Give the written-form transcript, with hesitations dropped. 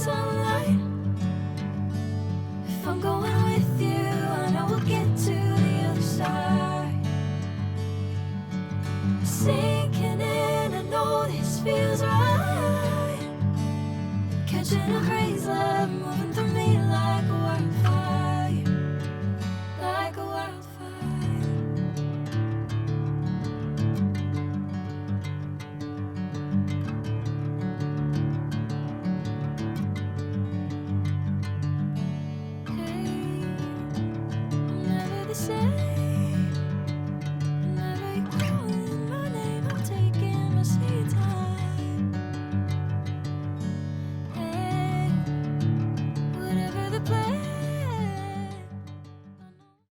sunlight. If I'm going with you, I know we'll get to the other side. Sinking in, I know this feels right. Catching a breeze like